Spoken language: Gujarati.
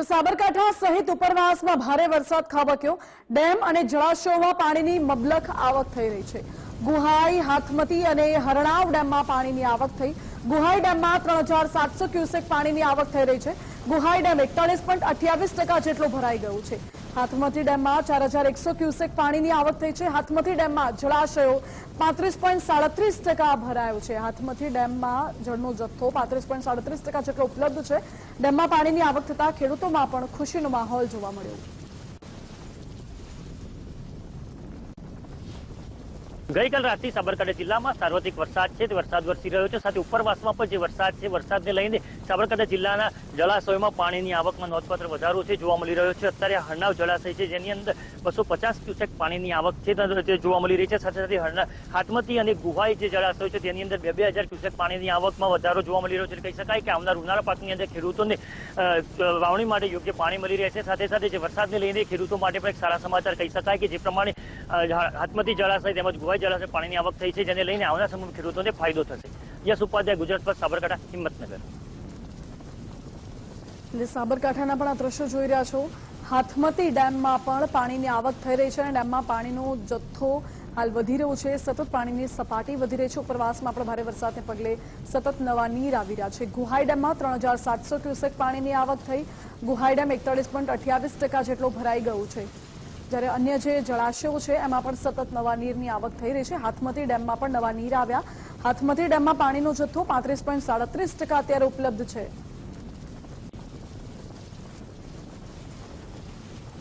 તો સાબરકાંઠા સહિત ઉપરવાસમાં ભારે વરસાદ ખાબક્યો। ડેમ અને જળાશયોમાં પાણીની મબલખ આવક થઈ રહી છે। ગુહાઈ, હાથમતી અને હરણાવ ડેમમાં પાણીની આવક થઈ। ગુહાઈ ડેમમાં 3700 ક્યુસેક પાણીની આવક થઈ રહી છે। ગુહાઈ ડેમ 41.28% જેટલો ભરાઈ ગયો છે। હાથમતી ડેમમાં 4100 ક્યુસેક પાણીની આવક થઈ છે। હાથમતી ડેમમાં જળાશયો 35.37% ભરાયો છે। હાથમતી ડેમમાં જળનો જથ્થો 35.37% જેટલો ઉપલબ્ધ છે। ડેમમાં પાણીની આવક થતા ખેડૂતોમાં પણ ખુશીનો માહોલ જોવા મળ્યો। ગઈકાલ રાતથી સાબરકાંઠા જિલ્લામાં સાર્વત્રિક વરસાદ છે, વરસાદ વરસી રહ્યો છે। સાથે ઉપરવાસમાં પણ જે વરસાદ છે, વરસાદને લઈને સાબરકાંઠા જિલ્લાના જળાશયોમાં પાણીની આવકમાં નોંધપાત્ર વધારો છે જોવા મળી રહ્યો છે। અત્યારે હરણાવ જળાશય છે, જેની અંદર 250 ક્યુસેક પાણીની આવક છે તે જોવા મળી રહી છે। સાથે સાથે હાથમતી અને ગુહાઈ જે જળાશયો છે તેની અંદર 2000 ક્યુસેક પાણીની આવકમાં વધારો જોવા મળી રહ્યો છે। કહી શકાય કે આવનાર ઉનાળા પાકની અંદર ખેડૂતોને વાવણી માટે યોગ્ય પાણી મળી રહેશે। સાથે સાથે જે વરસાદને લઈને ખેડૂતો માટે પણ એક સારા સમાચાર કહી શકાય કે જે પ્રમાણે હાથમતી જળાશય તેમજ ગુહાઈ જળાશય પાણીની આવક થઈ છે, જેને લઈને આવનાર સમયમાં ખેડૂતોને ફાયદો થશે। યશ ઉપાધ્યાય, ગુજરાત પર, સાબરકાંઠા, હિંમતનગર। સાબરકાંઠાના પણ આ દ્રશ્યો જોઈ રહ્યા છો। હાથમતી ડેમમાં પણ પાણીની આવક થઈ રહી છે અને ડેમમાં પાણીનો જથ્થો હાલ વધી રહ્યો છે। સતત પાણીની સપાટી વધી રહી છે। ઉપરવાસમાં પણ ભારે વરસાદને પગલે સતત નવા નીર આવી રહ્યા છે। ગુહાઈ ડેમમાં 3700 ક્યુસેક પાણીની આવક થઈ। ગુહાઈ ડેમ 41.28% જેટલો ભરાઈ ગયો છે, જ્યારે અન્ય જે જળાશયો છે એમાં પણ સતત નવા નીરની આવક થઈ રહી છે। હાથમતી ડેમમાં પણ નવા નીર આવ્યા। હાથમતી ડેમમાં પાણીનો જથ્થો 35.37% અત્યારે ઉપલબ્ધ છે।